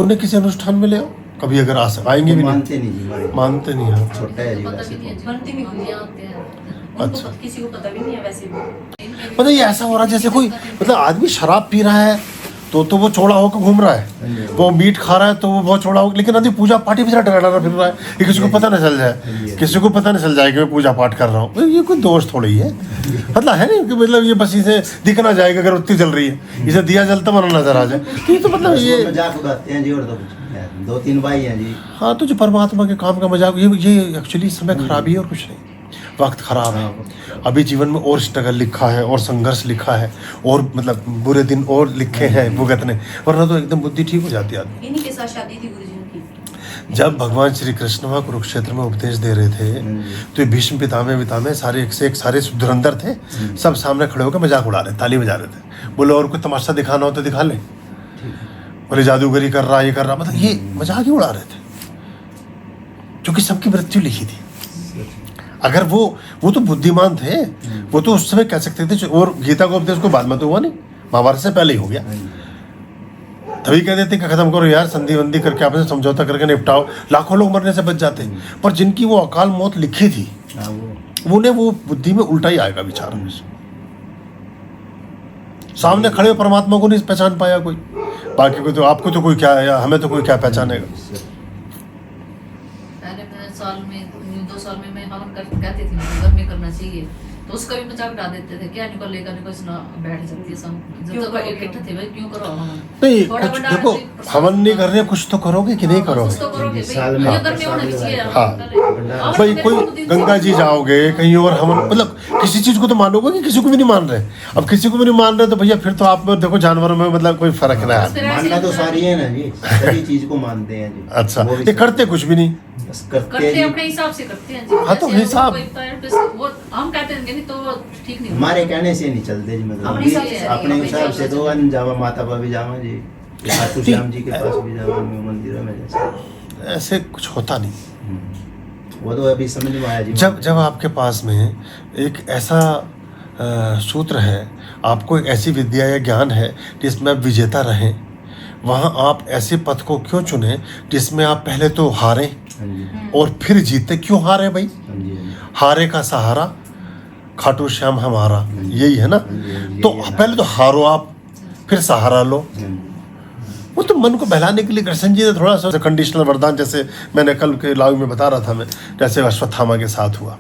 उन्हें किसी अनुष्ठान में ले आओ कभी, अगर आएंगे भी मानते नहीं जी हमारे, मानते नहीं हैं। छोटा है जी पता वैसे भी नहीं है, बनती नहीं हुई होते हैं उनको, अच्छा। किसी को पता भी नहीं है वैसे भी। मतलब ये ऐसा हो रहा है जैसे कोई, मतलब आदमी शराब पी रहा है तो वो चौड़ा होकर घूम रहा है, वो मीट खा रहा है तो वो बहुत चौड़ा हो, लेकिन आदमी पूजा पाठ ही बेचारा डरा फिर रहा है कि किसी को पता न चल जाए, किसी को पता न चल जाए कि मैं पूजा पाठ कर रहा हूँ। ये कोई दोष थोड़ी है, मतलब है नहीं कि मतलब ये बस इसे दिखना जाएगा अगर उत्ती जल रही है, इसे दिया जलता मना नजर आ जाए, तो ये तो मतलब ये मजाक उड़ाते हैं जी। और तो कुछ नहीं, 2-3 भाई हैं जी। हाँ, तो जो परमात्मा के काम का मजाक, ये एक्चुअली समय खराबी है और कुछ नहीं, वक्त खराब है। अभी जीवन में और स्ट्रगल लिखा है और संघर्ष लिखा है और मतलब बुरे दिन और लिखे हैं भुगतने, वरना तो एकदम बुद्धि ठीक हो जाती है आदमी। इन्हीं के साथ शादी थी गुरुजी की। जब भगवान श्री कृष्ण वहाँ कुरुक्षेत्र में उपदेश दे रहे थे तो ये भीष्म पितामह सारे एक से एक सारे धुरंधर थे, सब सामने खड़े होकर मजाक उड़ा रहे, ताली बजा रहे थे। बोले और कोई तमाशा दिखाना हो तो दिखा ले, बोले जादूगरी कर रहा, ये कर रहा, मतलब ये मजाक ही उड़ा रहे थे, क्योंकि सबकी मृत्यु लिखी थी। अगर वो तो बुद्धिमान थे, वो तो उस समय कह सकते थे, और गीता को उपदेश को बाद में तो हुआ नहीं, महाभारत से पहले ही हो गया, तभी कह देते कि खत्म करो यार, संधि वंधि करके आपसे समझौता करके निपटाओ, लाखों लोग मरने से बच जाते। पर जिनकी वो अकाल मौत लिखी थी, उन्हें वो बुद्धि में उल्टा ही आएगा विचार में। सामने खड़े परमात्मा को नहीं पहचान पाया कोई, बाकी को तो आपको तो कोई क्या है, हमें तो कोई क्या पहचानेगा। पहले मैं साल में 2 साल में मैं हवन कहती थी घर में करना चाहिए, तो उसका भी मजाक उड़ा देते थे, क्या निकल लेकर निकल सुना बैठ जाती है सब, जब तक इकट्ठे थे भाई क्यों करो हवन। नहीं कुछ देखो, हवन नहीं कर रहे, कुछ तो करोगे कि नहीं करोगे। तो करोगे साल भाई, में ये घर में होना भी चाहिए। हाँ भाई, कोई गंगा जी जाओगे कहीं और हवन, मतलब किसी चीज को तो मानोगे कि किसी को भी नहीं मान रहे। अब किसी को भी नहीं मान रहे तो भैया फिर तो आप देखो जानवरों में मतलब कोई फर्क ना है। मानना तो सारी है ना जी, सारी चीज को मानते हैं जी। अच्छा, ये करते कुछ भी नहीं, बस करते करते हैं अपने हिसाब से करते हैं जी। हाँ, तो जैसे हिसाब- वो हम कहते हैं नहीं तो वो ठीक नहीं। हमारे कहने से नहीं चलते जी, मतलब अपने हिसाब से- अपने हिसाब से तो अन जावा माता पर भी जावा जी, खाटू श्याम जी के पास भी जावा, मंदिरों में जैसे ऐसे कुछ होता नहीं। वो तो अभी समझ में आया जी। जब आपके पास में एक ऐसा सूत्र है, आपको एक ऐसी विद्या या ज्ञान है जिसमें आप विजेता रहें, वहाँ आप ऐसे पथ को क्यों चुने जिसमें आप पहले तो हारें हाँ जी, और फिर जीते। क्यों हारे भाई? हाँ जी, हाँ जी। हारे का सहारा खाटू श्याम हमारा, यही है ना। तो पहले तो हारो आप, फिर सहारा लो। वो तो मन को बहलाने के लिए कृष्ण जी ने थोड़ा सा कंडीशनल वरदान, जैसे मैंने कल के लाइव में बता रहा था मैं, जैसे अश्वत्थामा के साथ हुआ,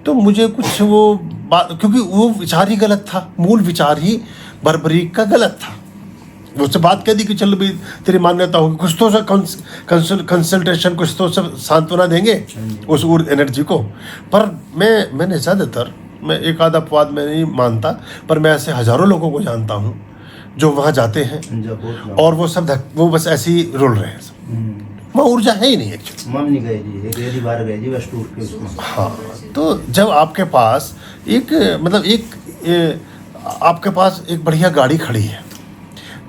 तो मुझे कुछ वो बात, क्योंकि वो विचार ही गलत था, मूल विचार ही बर्बरीक का गलत था। उससे बात कह दी कि चल भाई तेरी मान्यता होगी, कुछ तो सब कंसल्टेशन, कुछ तो सब सांत्वना देंगे उस एनर्जी को। पर मैंने ज़्यादातर, मैं एक आधा अपवाद में नहीं मानता, पर मैं ऐसे हजारों लोगों को जानता हूँ जो वहाँ जाते हैं और वो सब वो बस ऐसे ही रुल रहे हैं, वहाँ ऊर्जा है ही नहीं एक्चुअली। मम नहीं गए जी, एक यदि बार गए जी बस टूट के उसमें। हाँ, तो जब आपके पास एक मतलब आपके पास एक बढ़िया गाड़ी खड़ी है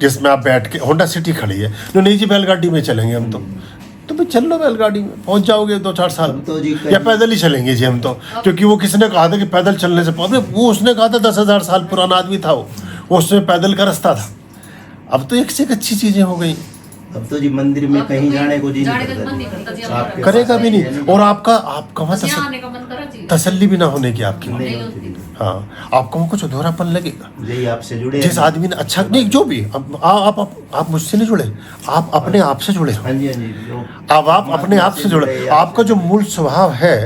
जिसमें आप बैठ के, होंडा सिटी खड़ी है, तो नहीं जी बैलगाड़ी में चलेंगे हम तो भाई चल लो, बैलगाड़ी में पहुंच जाओगे 2-4 साल तो जी या पैदल ही चलेंगे जी हम तो, क्योंकि वो किसने कहा था कि पैदल चलने से पहले, वो उसने कहा था 10,000 साल पुराना आदमी था वो उसमें पैदल का रास्ता था। अब तो एक से एक अच्छी चीजें हो गई। अब तो जी मंदिर में कहीं जाने को जी जाने का मन नहीं नहीं करता जी, करता। हमारा। आपके करेगा पास भी नहीं, है और आपका वहाँ यहाँ आने का मन करा जी। तसल्ली भी ना होने की आपकी, नहीं नहीं होती। होती। हाँ, आपको कुछ अधूरापन लगेगा। यही आपसे जुड़े जिस हैं। आदमी ने अच्छा नहीं, जो भी आप मुझसे नहीं जुड़े, आप अपने आप से जुड़े हो। हाँ जी, हाँ जी, जो अब आप अपने आप से जुड़े, आपका जो मूल स्वभाव है,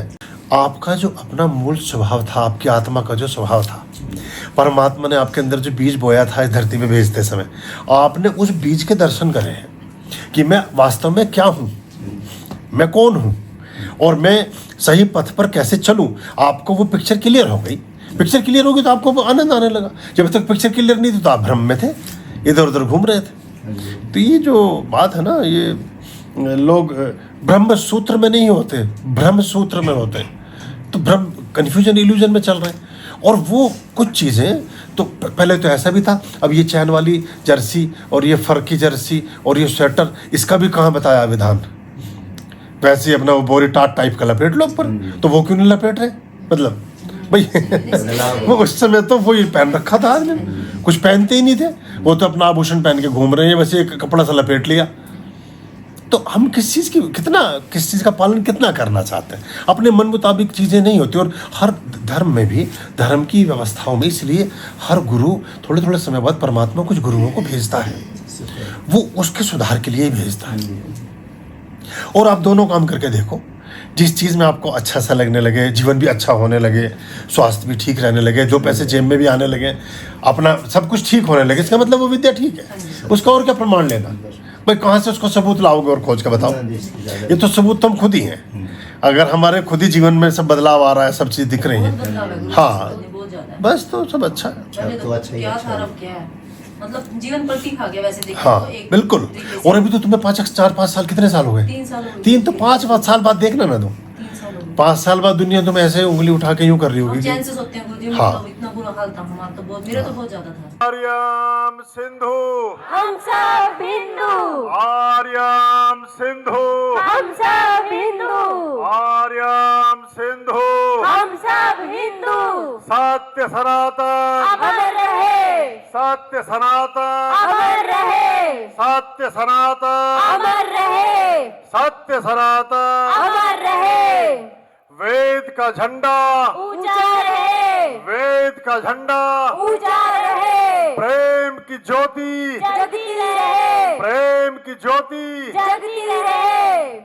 आपका जो अपना मूल स्वभाव था, आपकी आत्मा का जो स्वभाव था, परमात्मा ने आपके अंदर जो बीज बोया था इस धरती पे भेजते समय, आपने उस बीज के दर्शन करे हैं कि मैं वास्तव में क्या हूँ, मैं कौन हूँ और मैं सही पथ पर कैसे चलूँ। आपको वो पिक्चर क्लियर हो गई, पिक्चर क्लियर होगी तो आपको आनंद आने लगा। जब तक पिक्चर क्लियर नहीं थी तो आप भ्रम में थे, इधर उधर घूम रहे थे। तो ये जो बात है ना, ये लोग ब्रह्म सूत्र में नहीं होते, भ्रम सूत्र में होते, तो भ्रम कन्फ्यूजन इल्यूजन में चल रहे हैं। और वो कुछ चीज़ें तो पहले तो ऐसा भी था, अब ये चैन वाली जर्सी और ये फर की जर्सी और ये स्वेटर, इसका भी कहाँ बताया विधान। वैसे ही अपना वो बोरी टाट टाइप का लपेट लो ऊपर, तो वो क्यों नहीं लपेट रहे, मतलब भाई वो उस समय तो वो ही पहन रखा था आदमी ने, कुछ पहनते ही नहीं थे, वो तो अपना आभूषण पहन के घूम रहे हैं, बस एक कपड़ा सा लपेट लिया, तो हम किस चीज़ का पालन कितना करना चाहते हैं। अपने मन मुताबिक चीज़ें नहीं होती, और हर धर्म में भी, धर्म की व्यवस्थाओं में, इसलिए हर गुरु थोड़े थोड़े समय बाद परमात्मा कुछ गुरुओं को भेजता है, वो उसके सुधार के लिए ही भेजता है। और आप दोनों काम करके देखो, जिस चीज़ में आपको अच्छा सा लगने लगे, जीवन भी अच्छा होने लगे, स्वास्थ्य भी ठीक रहने लगे, जो पैसे जेब में भी आने लगे, अपना सब कुछ ठीक होने लगे, इसका मतलब वो विद्या ठीक है। उसका और क्या प्रमाण लेना भाई, कहाँ से उसको सबूत लाओगे और खोज के बताओ। ये तो सबूत तो हम खुद ही हैं। अगर हमारे खुद ही जीवन में सब बदलाव आ रहा है, सब चीज़ दिख रही है, हाँ बस, तो सब अच्छा है। पहले तो क्या था, अब क्या है, मतलब जीवन प्रतीक आ गया वैसे देखो हाँ तो एक बिल्कुल। और अभी तो तुम्हें 4-5 साल, कितने साल हो गए? 3 साल हो गए। 3 तो 5 साल बाद देखना ना, तुम 3 साल हो गए। 5 साल बाद दुनिया तुम ऐसे उंगली उठा के यूं कर रही हम होगी चैन से सोते हैं गुरुजी, हाँ। मतलब इतना बुरा हाल था हमारा, तो बहुत, मेरा तो बहुत ज्यादा था। आर्यम सिंधु हम सब हिंदू, आर्यम सिंधु हम सब हिंदू, आर्यम सिंधु हम सब हिंदू, सत्य सनातन, अमर रहे, सत्य सनातन, अमर रहे, सत्य सनातन, अमर रहे, सत्य सनातन। अमर रहे, वेद का झंडा, ऊंचा रहे, वेद का झंडा, ऊंचा रहे, प्रेम की ज्योति, जगती रहे, प्रेम की ज्योति, जगती रहे।